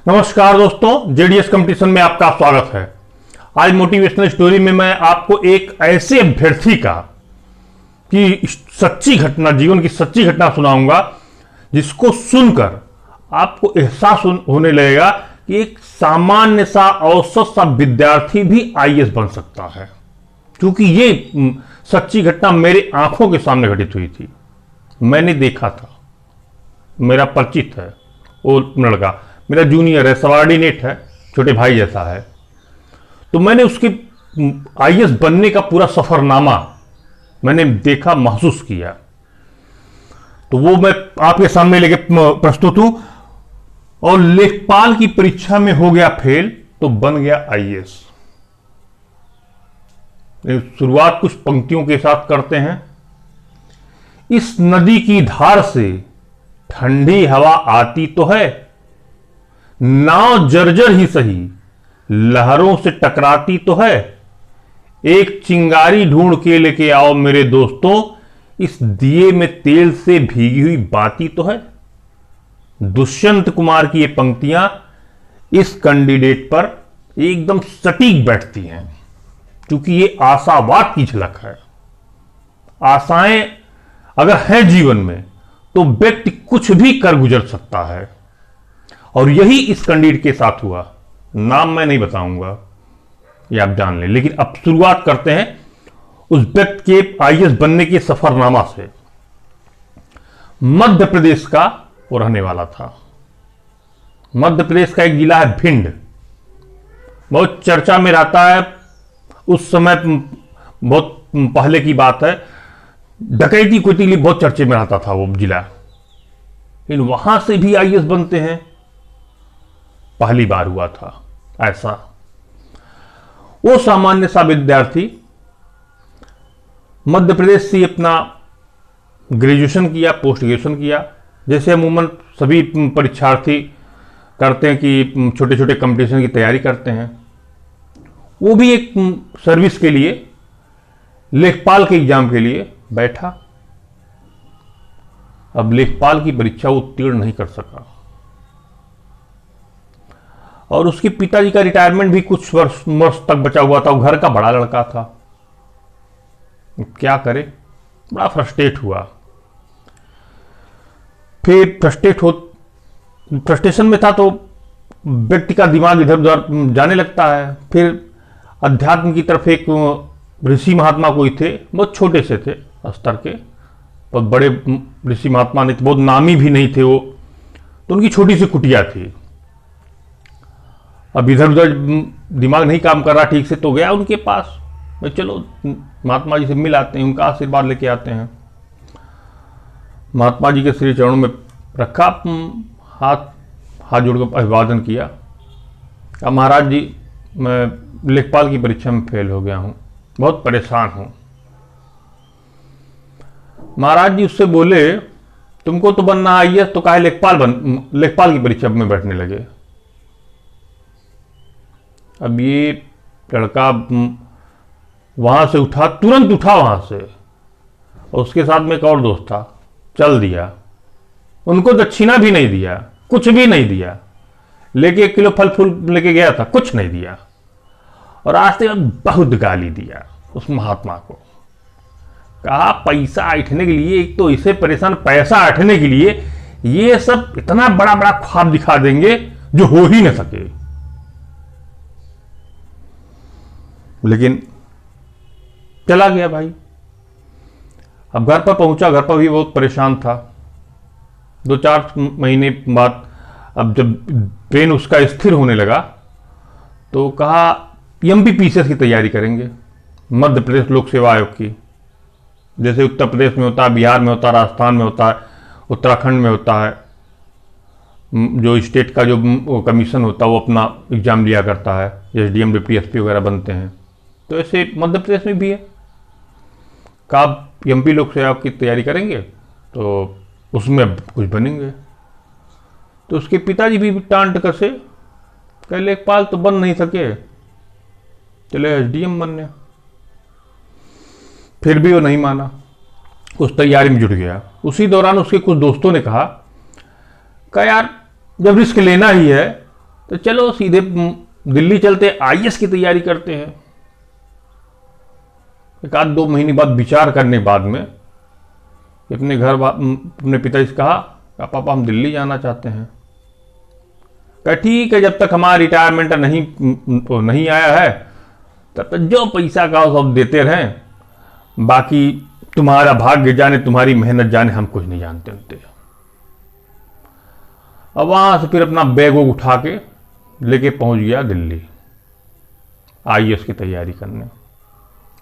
नमस्कार दोस्तों, JDS competition में आपका स्वागत है। आज मोटिवेशनल स्टोरी में मैं आपको एक ऐसे अभ्यर्थी का की सच्ची घटना, जीवन की सच्ची घटना सुनाऊंगा जिसको सुनकर आपको एहसास होने लगेगा कि एक सामान्य सा औसत सा विद्यार्थी भी आईएएस बन सकता है। क्योंकि ये सच्ची घटना मेरे आंखों के सामने घटित हुई थी, मैंने देखा था, मेरा परिचित है वो लड़का, मेरा जूनियर है, सबॉर्डिनेट है, छोटे भाई जैसा है। तो मैंने उसके आईएएस बनने का पूरा सफरनामा मैंने देखा, महसूस किया। तो वो मैं आपके सामने लेके प्रस्तुत हूं। और लेखपाल की परीक्षा में हो गया फेल तो बन गया आईएएस। शुरुआत कुछ पंक्तियों के साथ करते हैं। इस नदी की धार से ठंडी हवा आती तो है, नाव जर्जर ही सही लहरों से टकराती तो है। एक चिंगारी ढूंढ के लेके आओ मेरे दोस्तों, इस दिए में तेल से भीगी हुई बाती तो है। दुष्यंत कुमार की ये पंक्तियां इस कैंडिडेट पर एकदम सटीक बैठती हैं, क्योंकि ये आशावाद की झलक है। आशाएं अगर हैं जीवन में तो व्यक्ति कुछ भी कर गुजर सकता है, और यही इस कैंडिडेट के साथ हुआ। नाम मैं नहीं बताऊंगा, ये आप जान लें। लेकिन अब शुरुआत करते हैं उस व्यक्ति के आईएएस बनने के सफरनामा से। मध्य प्रदेश का वो रहने वाला था। मध्य प्रदेश का एक जिला है भिंड, बहुत चर्चा में रहता है। उस समय बहुत पहले की बात है, डकैती कुटी लिए बहुत चर्चे में रहता था वो जिला। लेकिन वहां से भी आईएएस बनते हैं, पहली बार हुआ था ऐसा। वो सामान्य सा विद्यार्थी मध्य प्रदेश से अपना ग्रेजुएशन किया, पोस्ट ग्रेजुएशन किया, जैसे अमूमन सभी परीक्षार्थी करते हैं कि छोटे छोटे कंपटीशन की तैयारी करते हैं। वो भी एक सर्विस के लिए, लेखपाल के एग्जाम के लिए बैठा। अब लेखपाल की परीक्षा वो उत्तीर्ण नहीं कर सका, और उसके पिताजी का रिटायरमेंट भी कुछ वर्ष तक बचा हुआ था। वो घर का बड़ा लड़का था, क्या करे, बड़ा फ्रस्ट्रेट हुआ। फिर फ्रस्ट्रेशन में था तो व्यक्ति का दिमाग इधर उधर जाने लगता है। फिर अध्यात्म की तरफ एक ऋषि महात्मा कोई थे, बहुत छोटे से थे स्तर के, बहुत बड़े ऋषि महात्मा नहीं थे, बहुत नामी भी नहीं थे वो। तो उनकी छोटी सी कुटिया थी। अब इधर उधर दिमाग नहीं काम कर रहा ठीक से, तो गया उनके पास, चलो महात्मा जी से मिल आते हैं, उनका आशीर्वाद लेके आते हैं। महात्मा जी के श्री चरणों में रखा, हाथ जोड़कर अभिवादन किया। अब महाराज जी, मैं लेखपाल की परीक्षा में फेल हो गया हूं, बहुत परेशान हूं। महाराज जी उससे बोले, तुमको तो बनना आईएएस, तो काहे लेखपाल की परीक्षा में बैठने लगे। अब ये लड़का वहां से उठा, तुरंत उठा वहां से, और उसके साथ में एक और दोस्त था, चल दिया। उनको दक्षिणा भी नहीं दिया, कुछ भी नहीं दिया, लेके 1 किलो फल फूल लेके गया था, कुछ नहीं दिया। और आज तक बहुत गाली दिया उस महात्मा को। कहा पैसा ऐंठने के लिए, एक तो इसे परेशान, पैसा ऐंठने के लिए ये सब इतना बड़ा बड़ा ख्वाब दिखा देंगे जो हो ही न सके। लेकिन चला गया भाई। अब घर पर पहुंचा, घर पर भी बहुत परेशान था। 2-4 महीने बाद अब जब ब्रेन उसका स्थिर होने लगा तो कहा एमपीपीसीएस की तैयारी करेंगे, मध्य प्रदेश लोक सेवा आयोग की। जैसे उत्तर प्रदेश में होता है, बिहार में होता है, राजस्थान में होता है, उत्तराखंड में होता है, जो स्टेट का जो कमीशन होता है वो अपना एग्जाम लिया करता है, एसडीएम डिप्टी एसपी वगैरह बनते हैं। तो ऐसे मध्य प्रदेश में भी है। का एमपी लोक सेवा की तैयारी करेंगे तो उसमें कुछ बनेंगे। तो उसके पिताजी भी टांट कसे, कह लेखपाल तो बन नहीं सके, चले एसडीएम बनने। फिर भी वो नहीं माना, उस तैयारी में जुट गया। उसी दौरान उसके कुछ दोस्तों ने कहा यार जब रिस्क लेना ही है तो चलो सीधे दिल्ली चलते, आईएएस की तैयारी करते हैं। एक आध 2 महीने बाद विचार करने के बाद में अपने अपने पिताजी से कहा, पापा हम दिल्ली जाना चाहते हैं। कहा ठीक है, जब तक हमारा रिटायरमेंट नहीं आया है तब तक जो पैसा का सब देते रहें, बाकी तुम्हारा भाग्य जाने, तुम्हारी मेहनत जाने, हम कुछ नहीं जानते होते। अब वहां से फिर अपना बैग उठा के लेके पहुंच गया दिल्ली आईएएस की तैयारी करने।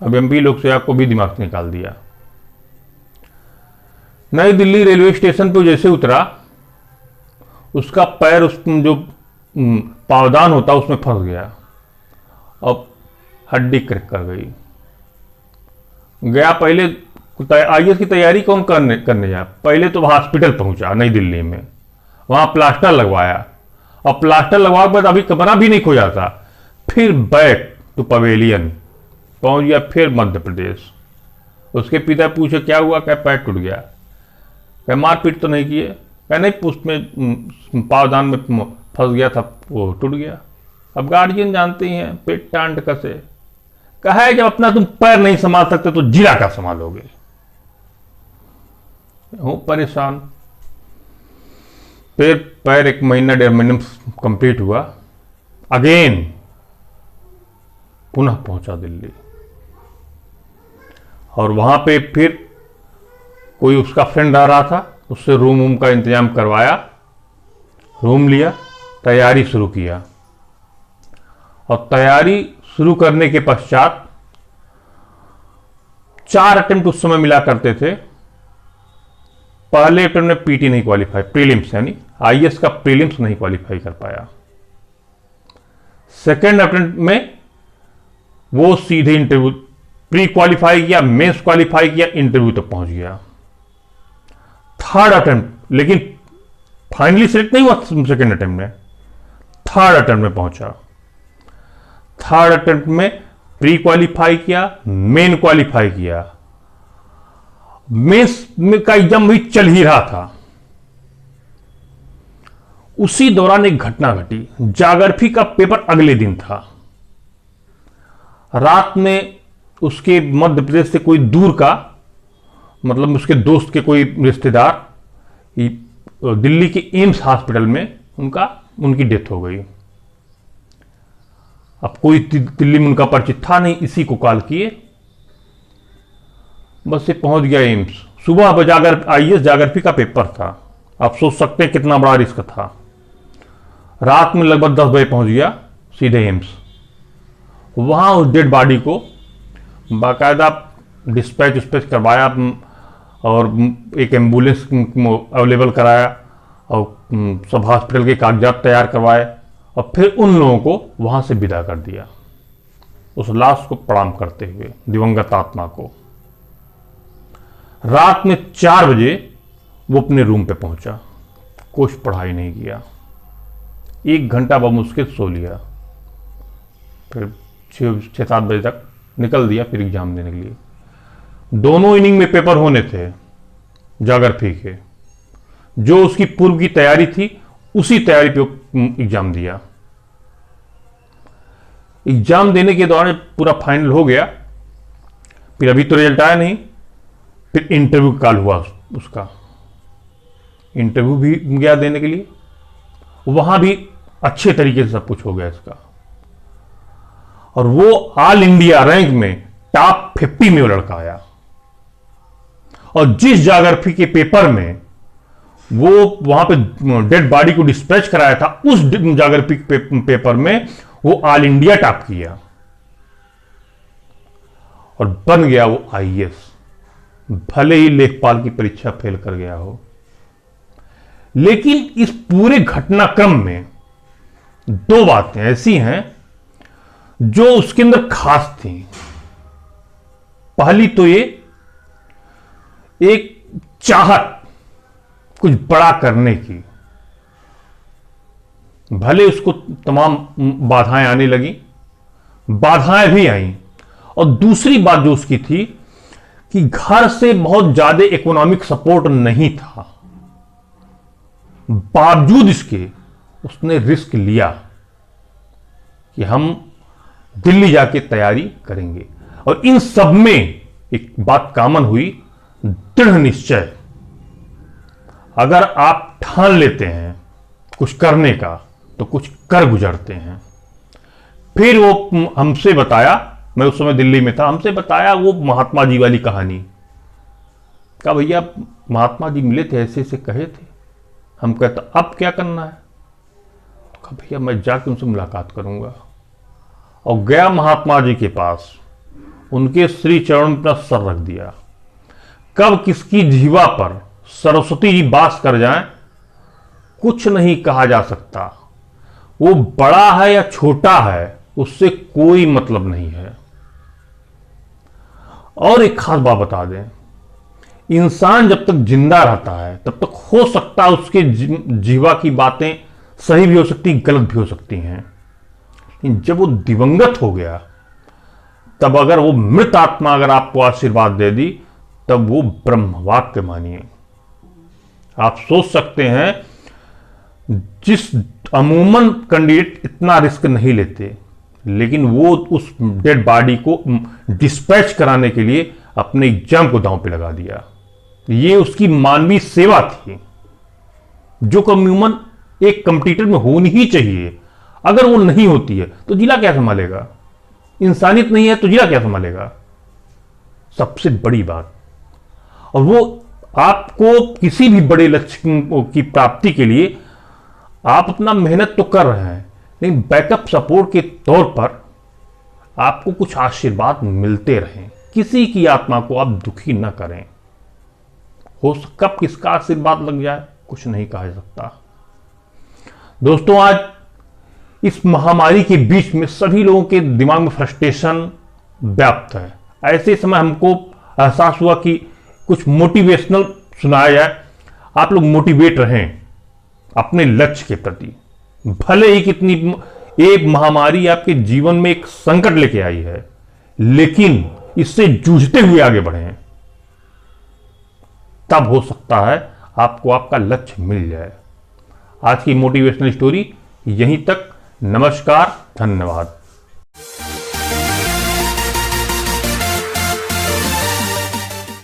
अब एमपी लोग से आपको भी दिमाग से निकाल दिया। नई दिल्ली रेलवे स्टेशन पे जैसे उतरा, उसका पैर उस जो पावदान होता उसमें फंस गया। अब हड्डी क्रैक कर गई। गया पहले आईएएस की तैयारी कौन करने गया, पहले तो हॉस्पिटल पहुंचा नई दिल्ली में, वहां प्लास्टर लगवाया। और प्लास्टर लगवा के बाद अभी कमरा भी नहीं खोजा था, फिर बैक टू पवेलियन पहुंच गया, फिर मध्य प्रदेश। उसके पिता पूछे क्या हुआ, क्या पैर टूट गया, क्या मारपीट तो नहीं किए, क्या नहीं, उसमें पावदान में फंस गया था, वो टूट गया। अब गार्जियन जानते ही हैं, पेट टांट कसे। कहा है जब अपना तुम पैर नहीं संभाल सकते तो जिला का संभालोगे। हूं परेशान। फिर पैर 1 महीना 1.5 महीने कंप्लीट हुआ, अगेन पुनः पहुंचा दिल्ली। और वहां पे फिर कोई उसका फ्रेंड आ रहा था, उससे रूम का इंतजाम करवाया, रूम लिया, तैयारी शुरू किया। और तैयारी शुरू करने के पश्चात 4 अटेम्प्ट उस समय मिला करते थे। पहले अटेम्प्ट में पीटी नहीं क्वालिफाई, प्रीलिम्स यानी आईएएस का प्रीलिम्स नहीं क्वालिफाई कर पाया। सेकेंड अटेम्प्ट में वो सीधे इंटरव्यू प्री क्वालिफाई किया, मेंस क्वालिफाई किया, इंटरव्यू तक पहुंच गया। थर्ड अटेम्प्ट लेकिन फाइनली सिलेक्ट नहीं हुआ सेकेंड अटेम्प्ट में, थर्ड अटेम्प्ट में पहुंचा। थर्ड अटेम्प्ट में प्री क्वालिफाई किया, मेन क्वालिफाई किया। मेंस का एग्जाम भी चल ही रहा था। उसी दौरान एक घटना घटी। ज्योग्राफी का पेपर अगले दिन था। रात में उसके मध्य प्रदेश से कोई दूर का, मतलब उसके दोस्त के कोई रिश्तेदार दिल्ली के एम्स हॉस्पिटल में उनकी डेथ हो गई। अब कोई दिल्ली में उनका परिचित था नहीं, इसी को कॉल किए, बस से पहुंच गया एम्स। सुबह जाकर आईएएस ज्योग्राफी का पेपर था। आप सोच सकते हैं कितना बड़ा रिस्क था। रात में लगभग 10 बजे पहुंच गया सीधे एम्स। वहां उस डेड बॉडी को बाकायदा डिस्पैच करवाया और एक एम्बुलेंस अवेलेबल कराया और सब हॉस्पिटल के कागजात तैयार करवाए और फिर उन लोगों को वहां से विदा कर दिया, उस लाश को प्रणाम करते हुए दिवंगत आत्मा को। रात में 4 बजे वो अपने रूम पे पहुंचा, कुछ पढ़ाई नहीं किया, 1 घंटा बमुश्किल सो लिया, फिर 6-7 बजे तक निकल दिया फिर एग्जाम देने के लिए। दोनों इनिंग में पेपर होने थे ज्योग्राफी के। जो उसकी पूर्व की तैयारी थी उसी तैयारी पे एग्जाम दिया। एग्जाम देने के दौरान पूरा फाइनल हो गया, फिर अभी तो रिजल्ट आया नहीं, फिर इंटरव्यू कॉल हुआ उसका। इंटरव्यू भी गया देने के लिए, वहां भी अच्छे तरीके से सब कुछ हो गया इसका। और वो ऑल इंडिया रैंक में टॉप 50 में वो लड़का आया। और जिस ज्योग्राफी के पेपर में वो वहां पे डेड बॉडी को डिस्पैच कराया था, उस ज्योग्राफी पेपर में वो ऑल इंडिया टॉप किया और बन गया वो आईएएस। भले ही लेखपाल की परीक्षा फेल कर गया हो, लेकिन इस पूरे घटनाक्रम में 2 बातें ऐसी हैं जो उसके अंदर खास थी। पहली तो ये एक चाहत कुछ बड़ा करने की, भले उसको तमाम बाधाएं आने लगी, बाधाएं भी आईं। और दूसरी बात जो उसकी थी कि घर से बहुत ज्यादा इकोनॉमिक सपोर्ट नहीं था, बावजूद इसके उसने रिस्क लिया कि हम दिल्ली जाके तैयारी करेंगे। और इन सब में एक बात कॉमन हुई, दृढ़ निश्चय। अगर आप ठान लेते हैं कुछ करने का तो कुछ कर गुजरते हैं। फिर वो हमसे बताया, मैं उस समय दिल्ली में था, हमसे बताया वो महात्मा जी वाली कहानी। कहा भैया महात्मा जी मिले थे, ऐसे ऐसे कहे थे। हम कहता अब क्या करना है? कहा भैया मैं जाके उनसे मुलाकात करूंगा। और गया महात्मा जी के पास, उनके श्री चरण में अपना सर रख दिया। कब किसकी जीवा पर सरस्वती जी वास कर जाएं कुछ नहीं कहा जा सकता। वो बड़ा है या छोटा है उससे कोई मतलब नहीं है। और एक खास बात बता दें, इंसान जब तक जिंदा रहता है तब तक हो सकता है उसके जीवा की बातें सही भी हो सकती, गलत भी हो सकती हैं। लेकिन जब वो दिवंगत हो गया तब अगर वो मृत आत्मा अगर आपको आशीर्वाद दे दी तब वो ब्रह्मवाक्य मानिए। आप सोच सकते हैं जिस अमूमन कैंडिडेट इतना रिस्क नहीं लेते, लेकिन वो उस डेड बॉडी को डिस्पैच कराने के लिए अपने एग्जाम को दांव पे लगा दिया। ये उसकी मानवीय सेवा थी जो अमूमन एक कंपटीटर में होनी ही चाहिए। अगर वो नहीं होती है तो जिला क्या संभालेगा? इंसानियत नहीं है तो जिला क्या संभालेगा? सबसे बड़ी बात। और वो आपको किसी भी बड़े लक्ष्य की प्राप्ति के लिए आप अपना मेहनत तो कर रहे हैं, लेकिन बैकअप सपोर्ट के तौर पर आपको कुछ आशीर्वाद मिलते रहें। किसी की आत्मा को आप दुखी न करें। कब किसका आशीर्वाद लग जाए कुछ नहीं कहा जा सकता। दोस्तों आज इस महामारी के बीच में सभी लोगों के दिमाग में फ्रस्ट्रेशन व्याप्त है। ऐसे समय हमको एहसास हुआ कि कुछ मोटिवेशनल सुनाया जाए। आप लोग मोटिवेट रहें अपने लक्ष्य के प्रति। भले ही कितनी एक महामारी आपके जीवन में एक संकट लेके आई है, लेकिन इससे जूझते हुए आगे बढ़ें। तब हो सकता है आपको आपका लक्ष्य मिल जाए। आज की मोटिवेशनल स्टोरी यहीं तक। नमस्कार, धन्यवाद।